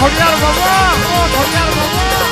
ખોડિયાર બાબા ખોડિયાર બાબા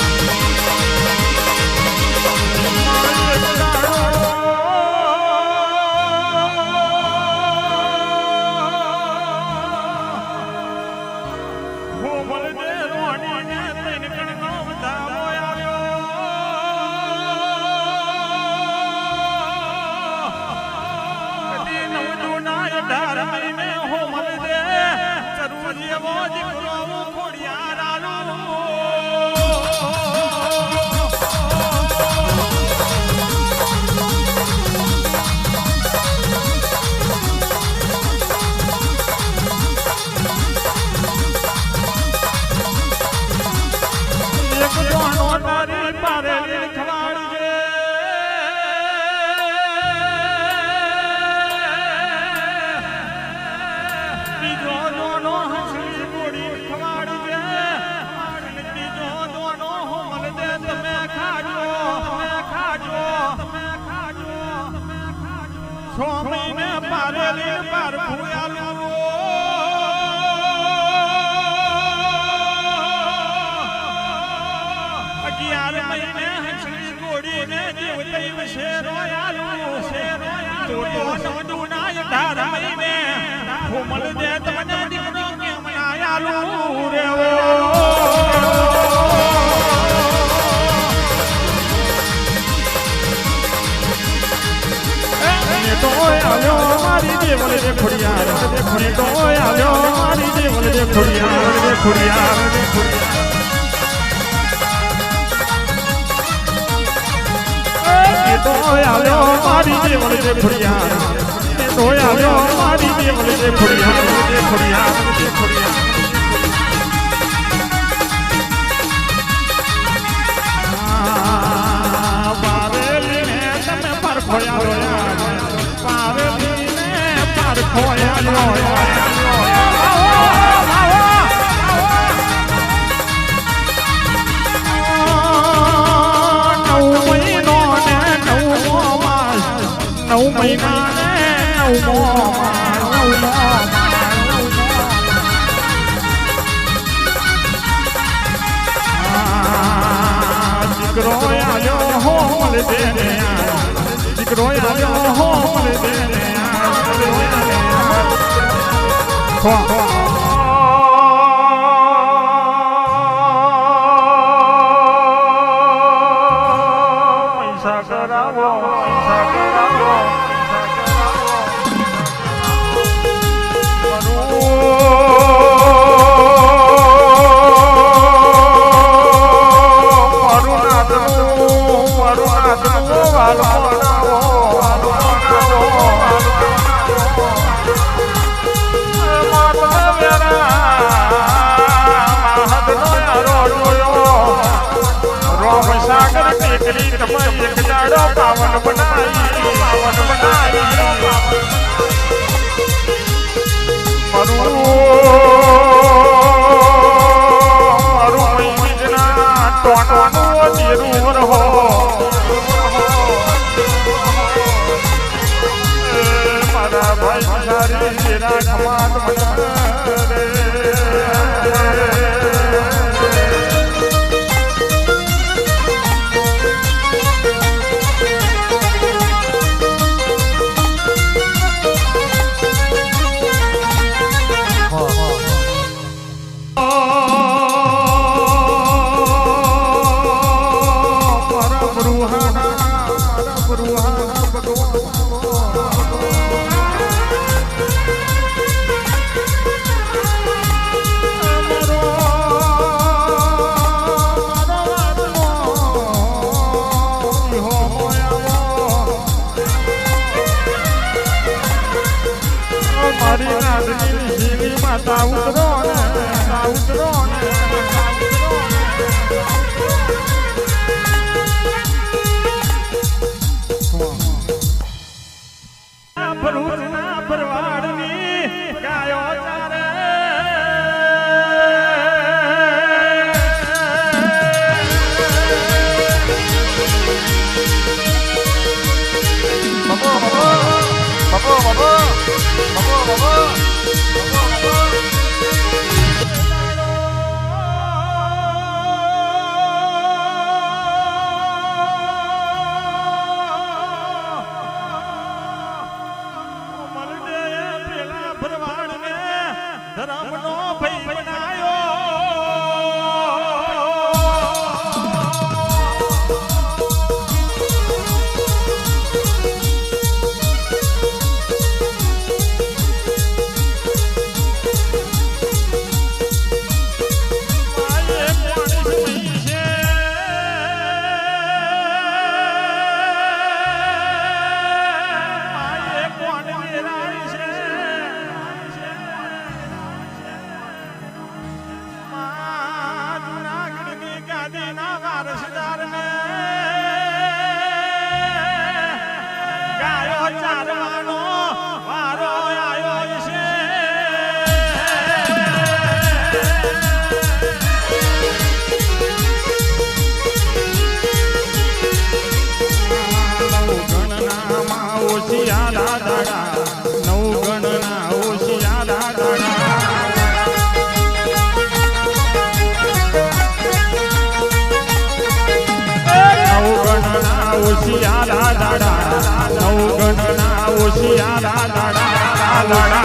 ઓશિયારા દાડા નવગણના ઓશિયારા દાડા દાડા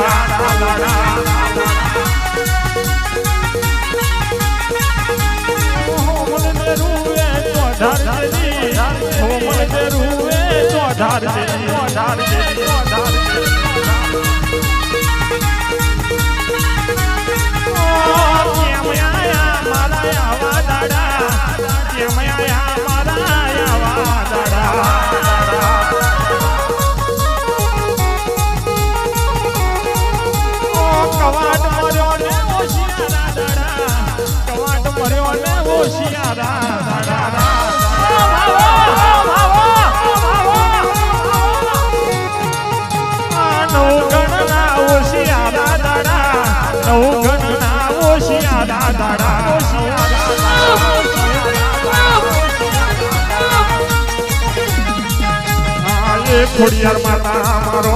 હોમલ રૂએ ચોધારજી હોમલ રૂએ ચોધારજી ખોડિયાર માતા મારો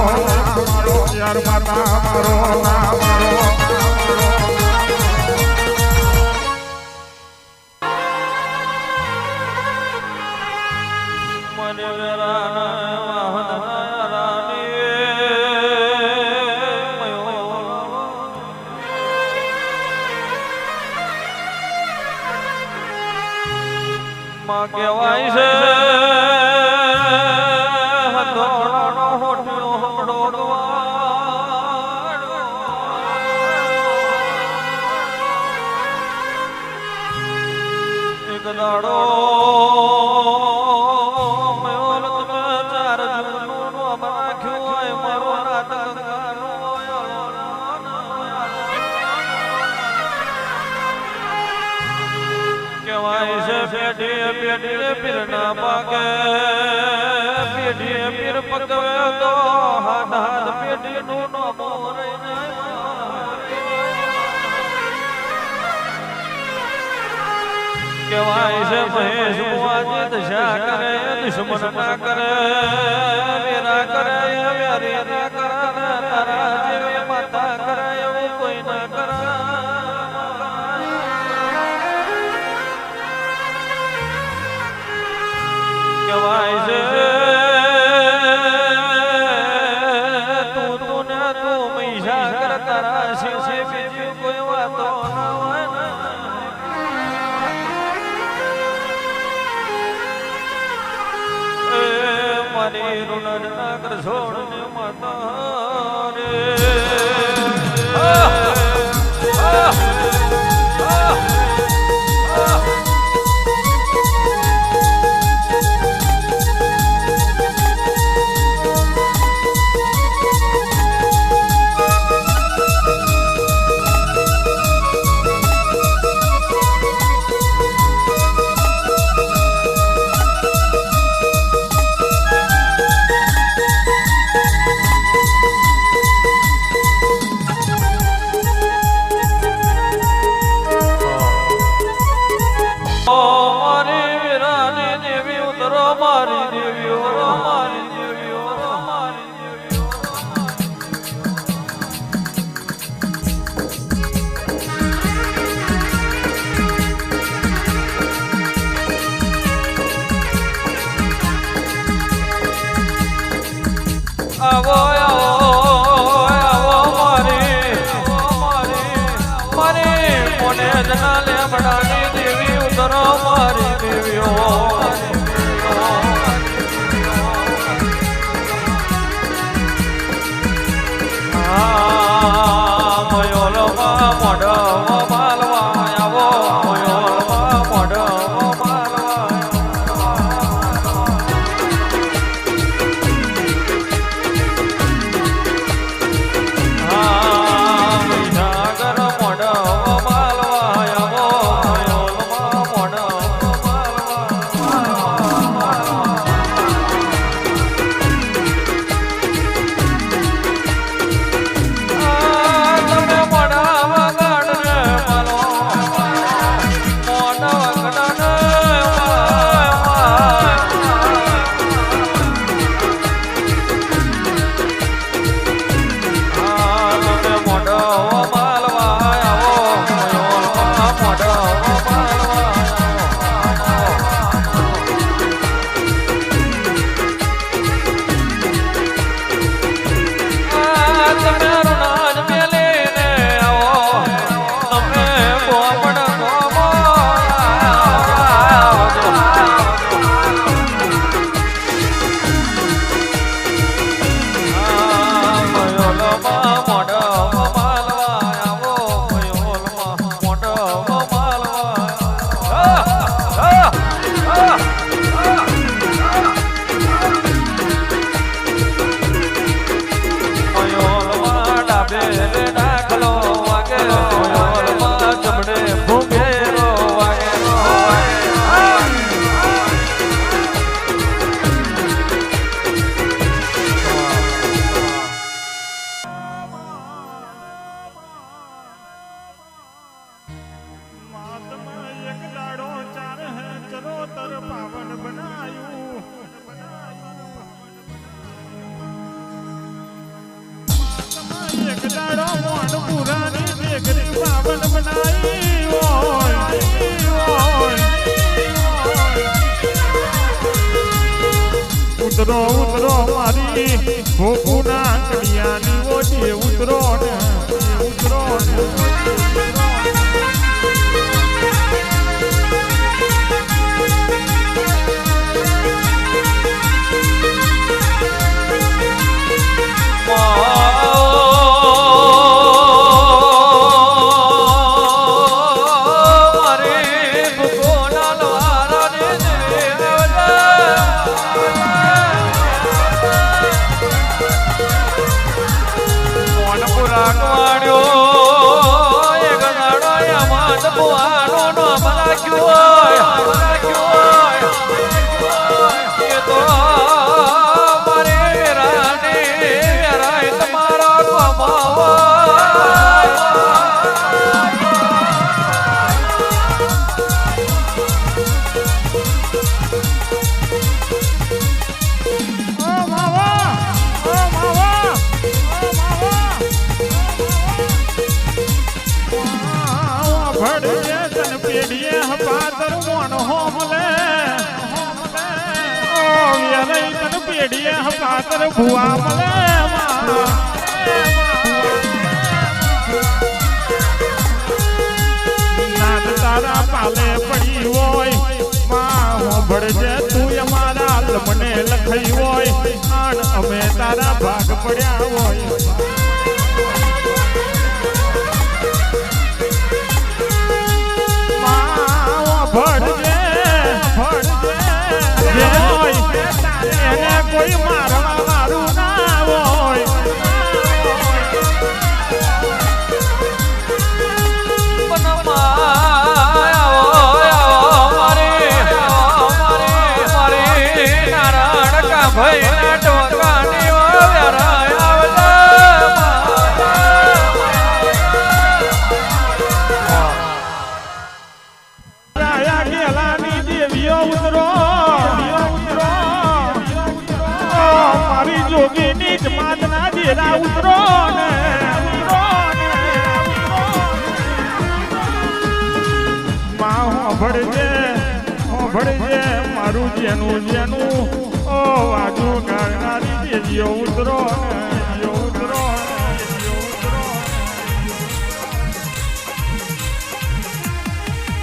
ખોડિયાર માતા મારો ના મારો મને વેરાના વાહના રાની માં કહેવાય છે દાડો મેલ તમે ચાર જૂનું નામ રાખ્યું હોય મારો રાત કહેવાય છે પેઢીએ પેઢીએ પીરના પાકે પેઢીએ પીર પકવે તો હાથ હાથ પેઢીનું નામ રહી કહેવાય છે મહેશ મુઆજી દશા કરે દુશ્મન ના કરે વેરા કરે વેરી ના કરે તારા જેવી માતા કરે એવું કોઈ ના કરે કહેવાય છે તું ને તું મૈસા કર તારા શિવસે બીજું કોઈ વાતો ન હોય ને મારી ઋણ ના કર છોડ માતા રે આવો મારી મોને જના લે બડાની દેવી ઉતરો મારી દેવીઓ મયોલમાં મોઢો માલવા આવો મયોલમાં મોઢો માલવા બનાવી હોય ઉતરો ઉતરો મારી ભોગુના કડિયાની ઓછી ઉતરો ને ઉતરો ને પાતર ભુવા મળે નાદ તારા પાલે પડી હોય માં હોભળજે તું અમારા લમને લખાઈ હોય આણ અમે તારા ભાગ પડ્યા હોય માં ભળજે ભળજે એને કોઈ મારવા મારું ના હોય જોગીની જ માતના દેરા ઉતરો ને માં હોભળજે મારું જેનું જેનું ઓ વાજુ ગાળનારી દેવીઓ ઉતરો ને ઉતરો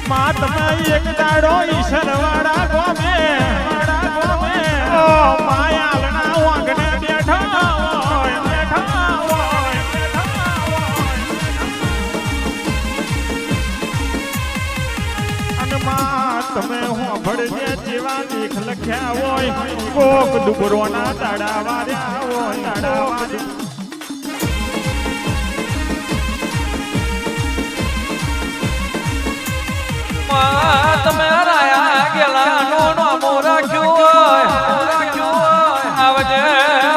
માં તમે એક દાડો ઈશ્વરવાડા ગોમે ઓ માયાલના વાંગને તમે હોભળજે જેવા લેખ લખ્યા હોય કોક ડુબરોના તાડા વાર્યા હોય તાડા વાર્યા તમે રાયા ગેલાનો નામો રાખ્યો હોય આવજે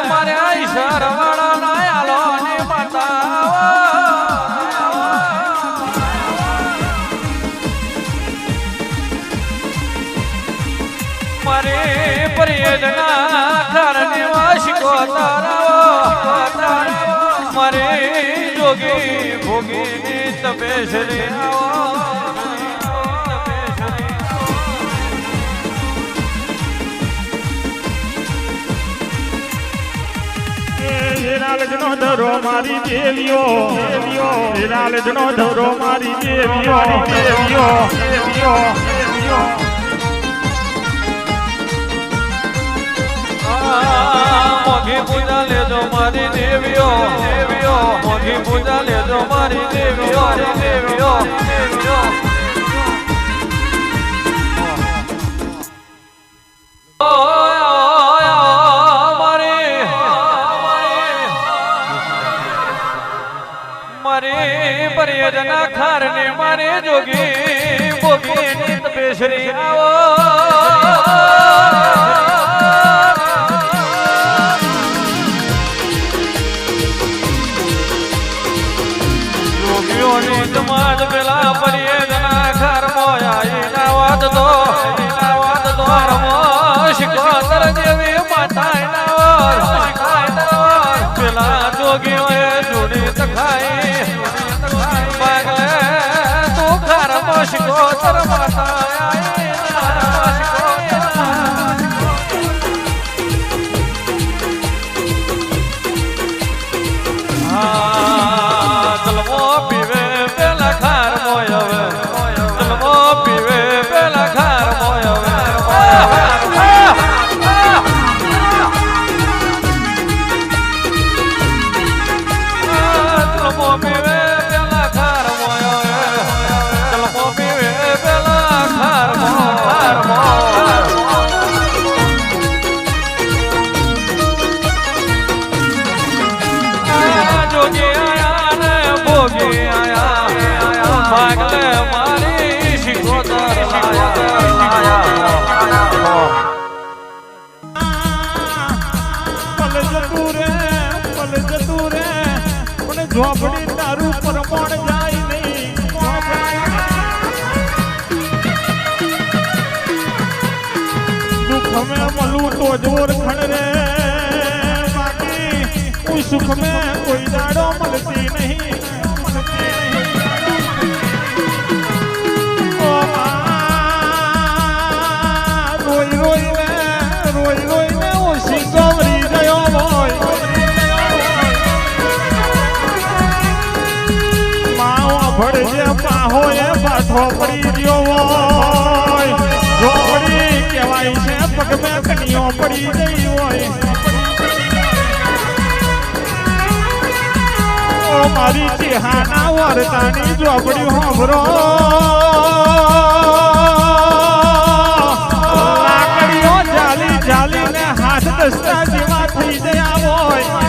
મારે ઈશ્વર વાળા નાયાલો ને માતા મારે પરિયજના ધારને વાશિકો તારાવો મારે જોગી ભોગી તપેશરી આવો હિરાલજનો ધરો મારી દેવીઓ હિરાલજનો ધરો મારી દેવીઓ મોઘી પૂજા લેજો મારી દેવીઓ મોઘી પૂજા લેજો મારી દેવીઓ મારી પરિયજના ખારને મારે જોગી ભોગી નિત બેસરી આવો જોગીઓની સમાજ પેલા પરિયજના ખાર મોયા એના વાત તો રમો શિકોતર જેવી માતા પેલા જોગીઓએ જોડી તખાઈ પાગલે ઝોપડી તારું પરમણ જાય નહીં દુઃખ મેં મળું તો જોર ખણ રે બાકી સુખ મેં કોઈ દાડો મળતી નહીં રોઈને ઓછી ગોવરી ગયો હોય માવો ભળજે પાહો એ પાછો પડી ગયો હોય ઝોપડી કહેવાય છે પગ મેં કનીઓ પડી ગઈ હોય ઓ મારી ચેહાના વાર્તાની ઝોપડી હોભરો જાલીને હાથ દસ્તા જેવા થઈ ગયા હોય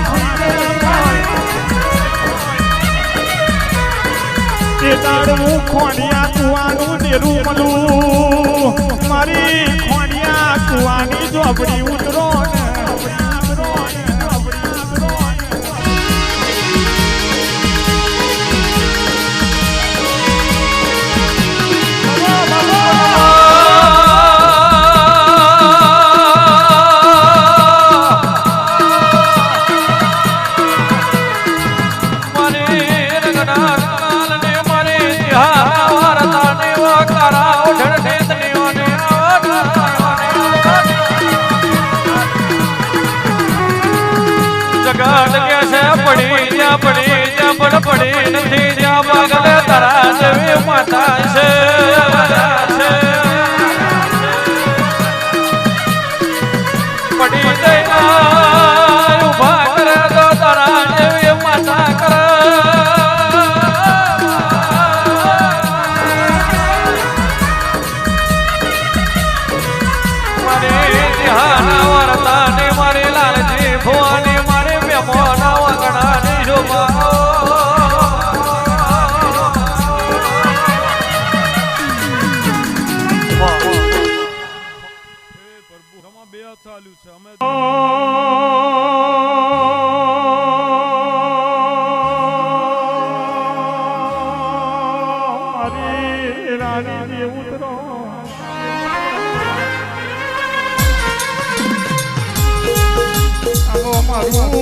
તે તારું ખોડિયા કુવાનું ડેરું મળું મારી ખોડિયા કુવાની ઝોપડી ઉતરો પડી નથી જ્યાં પાગલે તારા જેવી માતા છે પડી દઈ ઉભા કરે તો તારા જેવી માતા કરે મારી ધ્યાના વાર્તા ને મારી લાલજી ભવાની મારી મેમોના વગડાની શોભા ચાલ્યું છે અમે મારી રાણી ઉતરો મારું